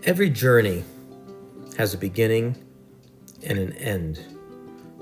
Every journey has a beginning and an end,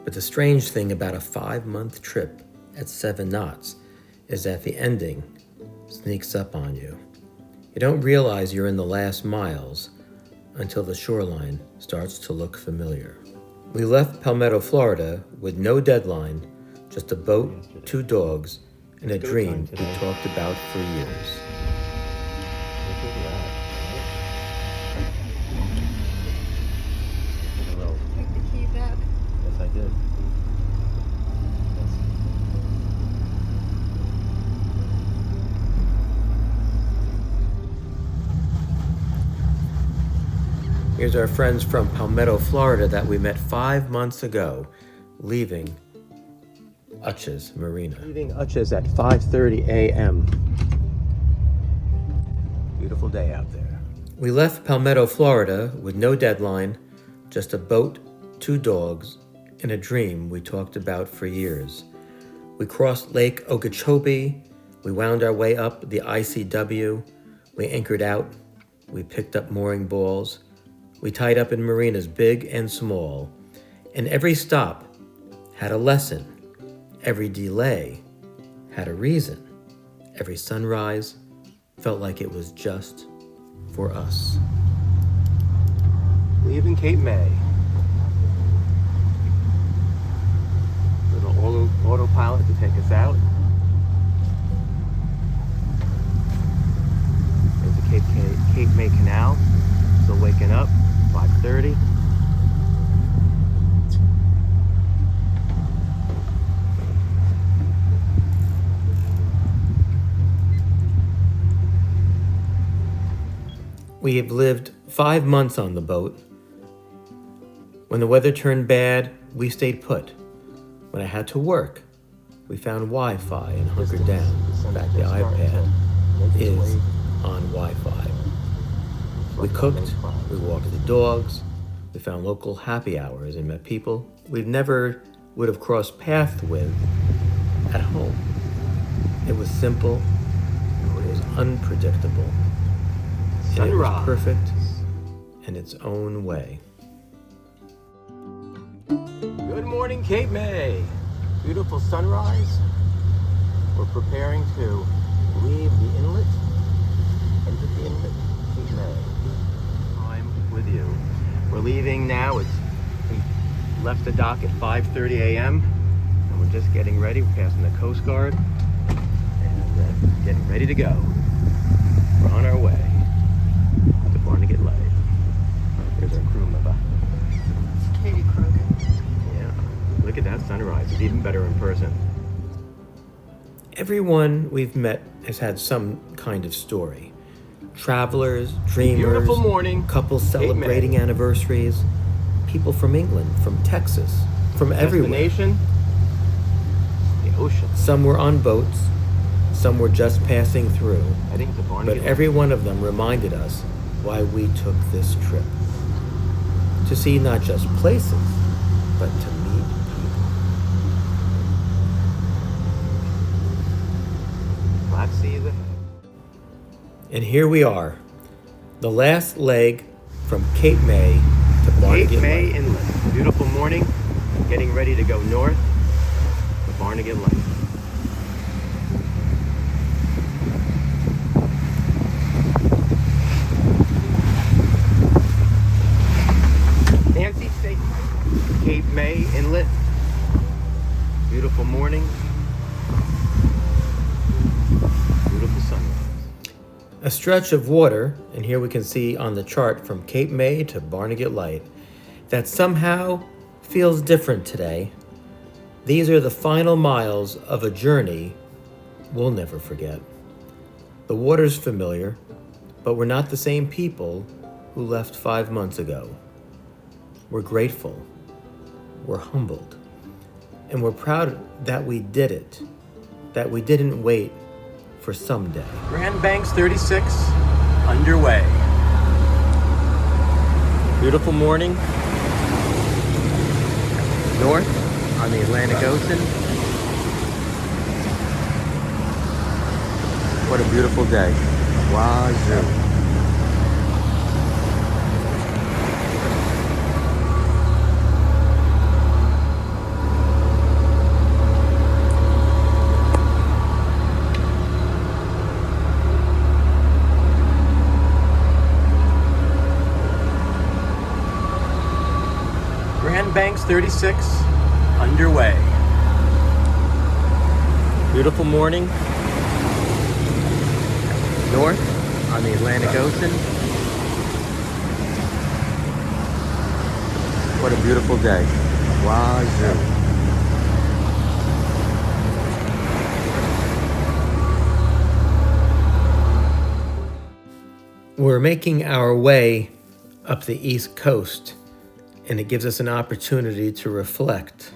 but the strange thing about a 5-month trip at 7 knots is that the ending sneaks up on you. You don't realize you're in the last miles until the shoreline starts to look familiar. We left Palmetto, Florida with no deadline, just a boat, 2 dogs, and a dream we talked about for years. Yes, I did. Here's our friends from Palmetto, Florida that we met 5 months ago, leaving Utch's Marina. Leaving Utch's at 5:30 a.m. Beautiful day out there. We left Palmetto, Florida with no deadline, just a boat, 2 dogs, and a dream we talked about for years. We crossed Lake Okeechobee, we wound our way up the ICW, we anchored out, we picked up mooring balls, we tied up in marinas big and small, and every stop had a lesson, every delay had a reason, every sunrise felt like it was just for us. Leaving Cape May. Little autopilot to take us out. There's the Cape May Canal. Still waking up, 5:30. We have lived 5 months on the boat. When the weather turned bad, we stayed put. When I had to work, we found Wi-Fi and hunkered down. In fact, the iPad is on Wi-Fi. We cooked, we walked the dogs, we found local happy hours and met people we never would have crossed paths with at home. It was simple, it was unpredictable, and it was perfect in its own way. Good morning, Cape May. Beautiful sunrise. We're preparing to leave the inlet, enter the inlet, Cape May. I'm with you. We're leaving now. We left the dock at 5:30 a.m. and we're just getting ready. We're passing the Coast Guard and getting ready to go. We're on our way to Barnegat Light. Here's our crew member. Katie Krogan. Look at that sunrise. It's even better in person. Everyone we've met has had some kind of story. Travelers, dreamers, Beautiful morning, couples celebrating anniversaries, people from England, from Texas, from everywhere. Destination, the ocean. Some were on boats, some were just passing through, I think it's a Barnegat but Light. every one of them reminded us why we took this trip. To see not just places, but to meet people. Black Sea is ahead. And here we are, the last leg from Cape May to Barnegat Cape May Light. Inlet. Beautiful morning. Getting ready to go north to Barnegat Light. Nancy, stay tight. Cape May Inlet. Beautiful morning. Beautiful sunrise. A stretch of water, and here we can see on the chart from Cape May to Barnegat Light, that somehow feels different today. These are the final miles of a journey we'll never forget. The water's familiar, but we're not the same people who left 5 months ago. We're grateful, we're humbled, and we're proud that we did it, that we didn't wait for someday. Grandbanks 36 underway. Beautiful morning. North on the Atlantic Ocean. What a beautiful day. Wazoo. Grandbanks 36 underway. Beautiful morning. North on the Atlantic Ocean. What a beautiful day. Wazoo. We're making our way up the East Coast, and it gives us an opportunity to reflect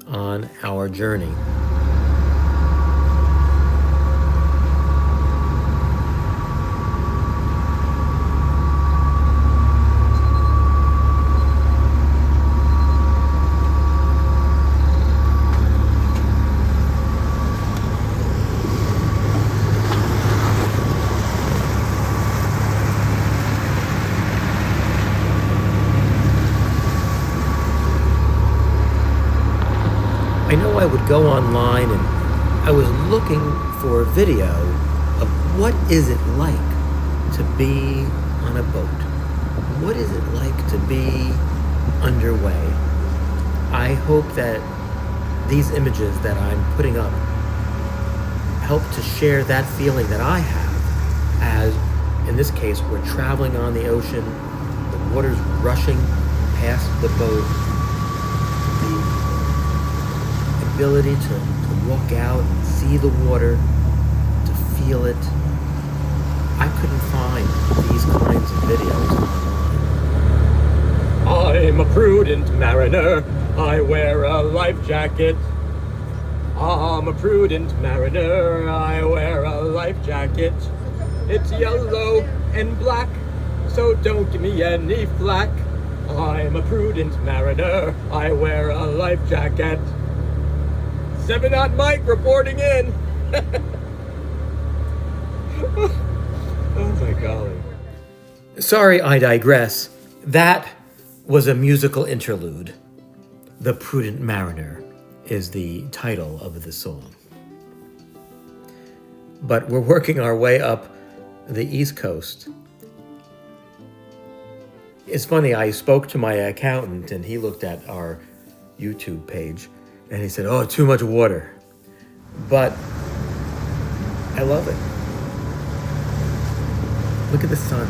on our journey. I know I would go online and I was looking for a video of what is it like to be on a boat? What is it like to be underway? I hope that these images that I'm putting up help to share that feeling that I have as, in this case, we're traveling on the ocean, the water's rushing past the boat, the ability to walk out and see the water, to feel it. I couldn't find these kinds of videos online. I'm a prudent mariner. I wear a life jacket. I'm a prudent mariner. I wear a life jacket. It's yellow and black, so don't give me any flack. I'm a prudent mariner. I wear a life jacket. 7-Knot Mike reporting in. Oh my golly. Sorry, I digress. That was a musical interlude. The Prudent Mariner is the title of the song. But we're working our way up the East Coast. It's funny, I spoke to my accountant and he looked at our YouTube page and he said, "Oh, too much water." But I love it. Look at the sun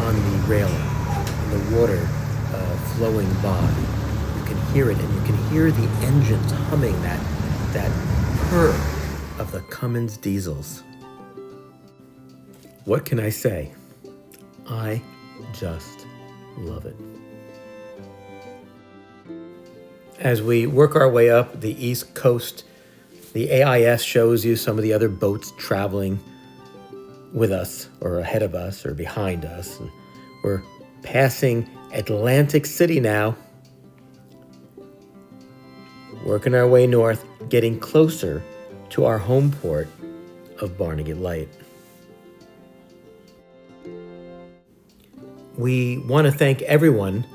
on the railing and the water flowing by. You can hear it, and you can hear the engines humming, that purr of the Cummins diesels. What can I say? I just love it. As we work our way up the East Coast, the AIS shows you some of the other boats traveling with us, or ahead of us, or behind us. And we're passing Atlantic City now, working our way north, getting closer to our home port of Barnegat Light. We want to thank everyone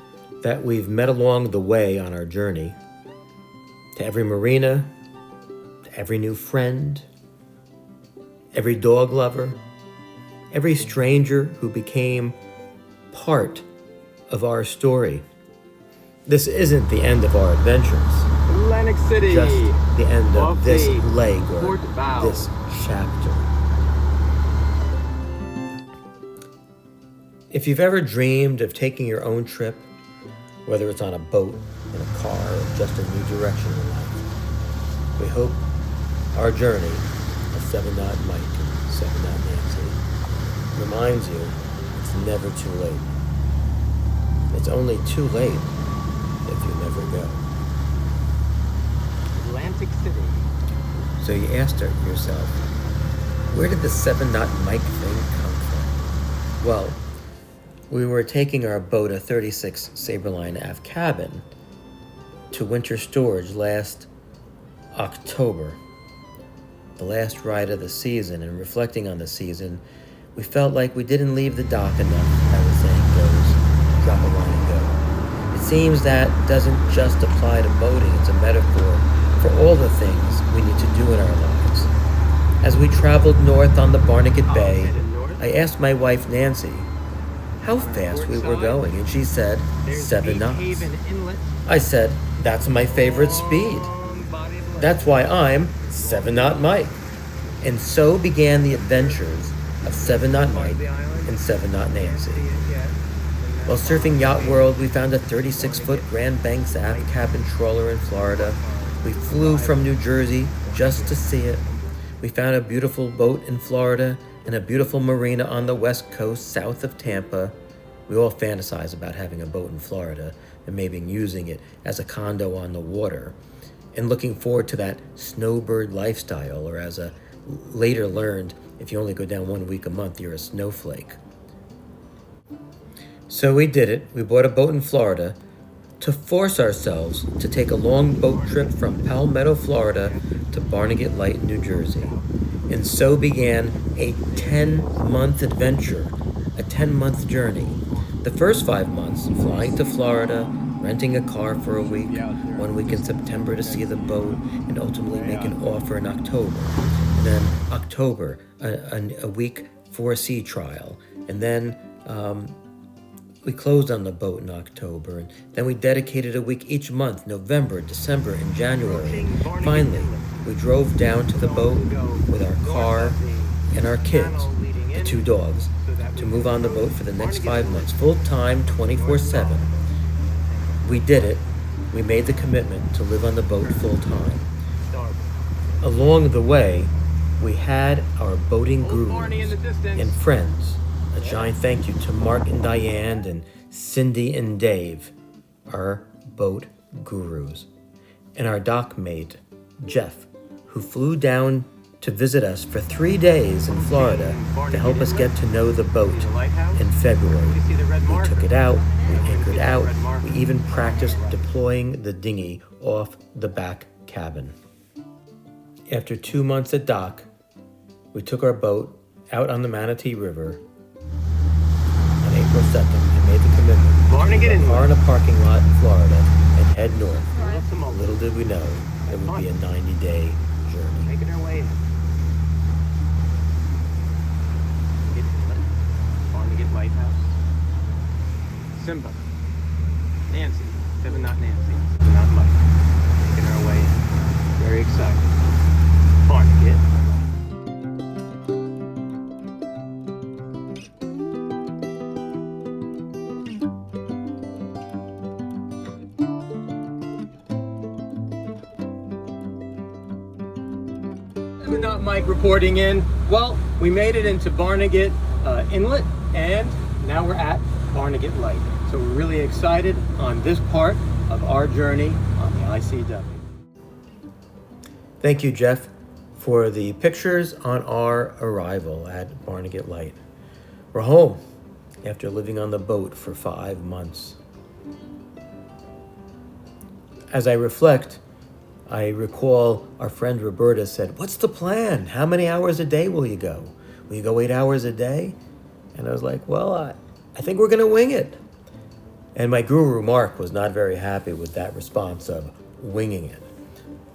that we've met along the way on our journey. To every marina, to every new friend, every dog lover, every stranger who became part of our story. This isn't the end of our adventures. Atlantic City. Just the end of this leg, or Port Bow. this chapter. If you've ever dreamed of taking your own trip, whether it's on a boat, in a car, or just a new direction in life, we hope our journey of 7-Knot Mike and 7-Knot Nancy reminds you it's never too late. It's only too late if you never go. Atlantic City. So you asked yourself, where did the 7-Knot Mike thing come from? Well, we were taking our boat, a 36 Saberline aft cabin, to winter storage last October, the last ride of the season, and reflecting on the season, we felt like we didn't leave the dock enough, as the saying goes, drop a line and go. It seems that doesn't just apply to boating, it's a metaphor for all the things we need to do in our lives. As we traveled north on the Barnegat Bay, I asked my wife Nancy how fast we were going, and she said, 7 knots. Inlet. I said, that's my favorite speed. That's why I'm 7-knot Mike. And so began the adventures of 7-knot Mike and 7-knot Nancy. While surfing YachtWorld, we found a 36-foot grandbanks aft cabin trawler in Florida. We flew from New Jersey just to see it. We found a beautiful boat in Florida and a beautiful marina on the west coast south of Tampa. We all fantasize about having a boat in Florida and maybe using it as a condo on the water, and looking forward to that snowbird lifestyle, or as I later learned, if you only go down 1 week a month, you're a snowflake. So we did it. We bought a boat in Florida to force ourselves to take a long boat trip from Palmetto, Florida to Barnegat Light, New Jersey. And so began a 10-month adventure, a 10-month journey. The first 5 months, flying to Florida, renting a car for a week, 1 week in September to see the boat, and ultimately make an offer in October. And then October, a week for a sea trial. And then we closed on the boat in October, and then we dedicated a week each month, November, December, and January. Finally, we drove down to the boat with our car and our kids, the 2 dogs, to move on the boat for the next 5 months, full-time, 24/7. We did it. We made the commitment to live on the boat full-time. Along the way, we had our boating gurus and friends. A giant thank you to Mark and Diane and Cindy and Dave, our boat gurus. And our dock mate, Jeff, who flew down to visit us for 3 days in Florida to help us get to know the boat in February. We took it out, we anchored out, we even practiced deploying the dinghy off the back cabin. After 2 months at dock, we took our boat out on the Manatee River on April 2nd and made the commitment to leave our car in a parking lot in Florida and head north. Little did we know it would be a 90-day journey. Making our way in. Barnegat Lighthouse. Simba. Nancy. 7-knot Nancy. 7-knot Mike. Making our way in. Very excited. Barnegat. Not Mike reporting in. Well, we made it into Barnegat Inlet, and now we're at Barnegat Light. So we're really excited on this part of our journey on the ICW. Thank you, Jeff, for the pictures on our arrival at Barnegat Light. We're home after living on the boat for 5 months. As I reflect, I recall our friend Roberta said, "What's the plan? How many hours a day will you go? Will you go 8 hours a day?" And I was like, well, I think we're going to wing it. And my guru, Mark, was not very happy with that response of winging it.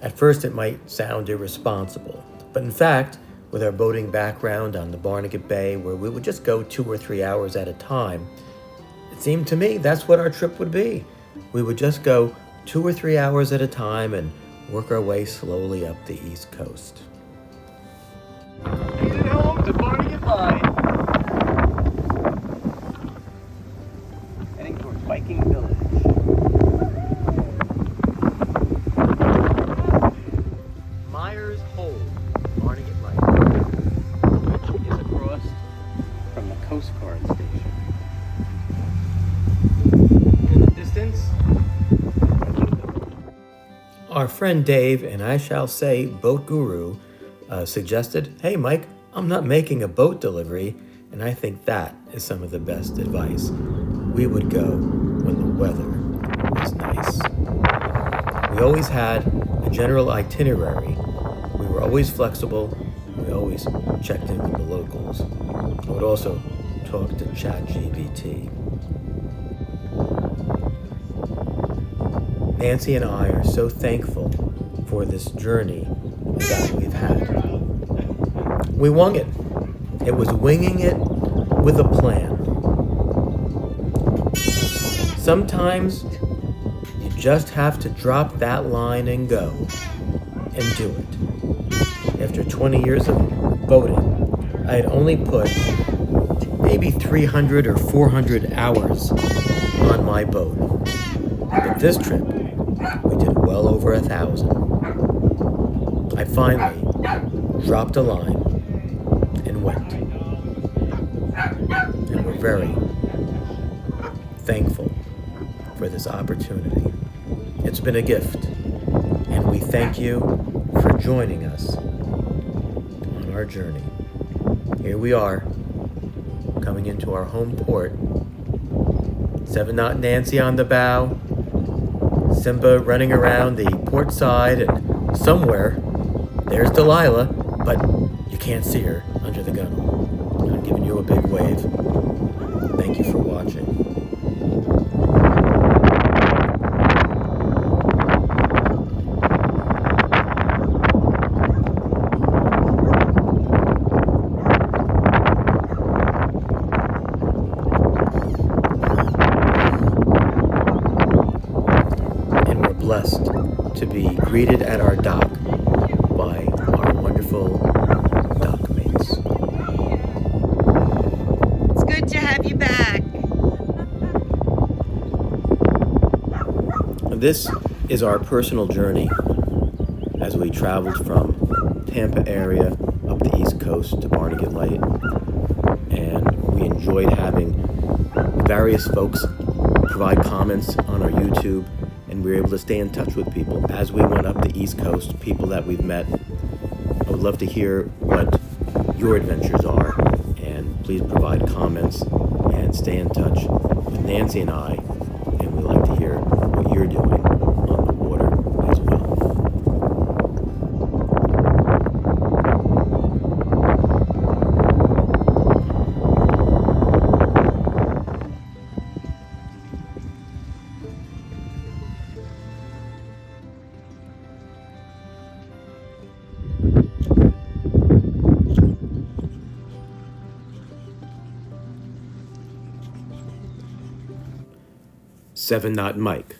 At first, it might sound irresponsible. But in fact, with our boating background on the Barnegat Bay, where we would just go 2 or 3 hours at a time, it seemed to me that's what our trip would be. We would just go 2 or 3 hours at a time and work our way slowly up the East Coast. Made it home to Barnegat Light. Heading towards Viking Village. Myers Hole, Barnegat Light, which is across from the Coast Guard station. In the distance, Our friend Dave, and I shall say boat guru, suggested, "Hey Mike, I'm not making a boat delivery," and I think that is some of the best advice. We would go when the weather was nice. We always had a general itinerary. We were always flexible. We always checked in with the locals. I would also talk to ChatGPT. Nancy and I are so thankful for this journey that we've had. We wung it. It was winging it with a plan. Sometimes you just have to drop that line and go, and do it. After 20 years of boating, I had only put maybe 300 or 400 hours on my boat. But this trip, we did well over 1,000. I finally dropped a line and went. And we're very thankful for this opportunity. It's been a gift, and we thank you for joining us on our journey. Here we are, coming into our home port. 7-knot Nancy on the bow, Simba running around the port side, and somewhere, there's Delilah, but you can't see her under the gunwale. I'm giving you a big wave. Thank you for watching. Blessed to be greeted at our dock by our wonderful dock mates. It's good to have you back. This is our personal journey as we traveled from Tampa area up the East Coast to Barnegat Light, and we enjoyed having various folks provide comments on our YouTube, and we were able to stay in touch with people as we went up the East Coast, people that we've met. I would love to hear what your adventures are, and please provide comments and stay in touch with Nancy and I, and we'd like to hear what you're doing on the water as well. Seven-knot Mike.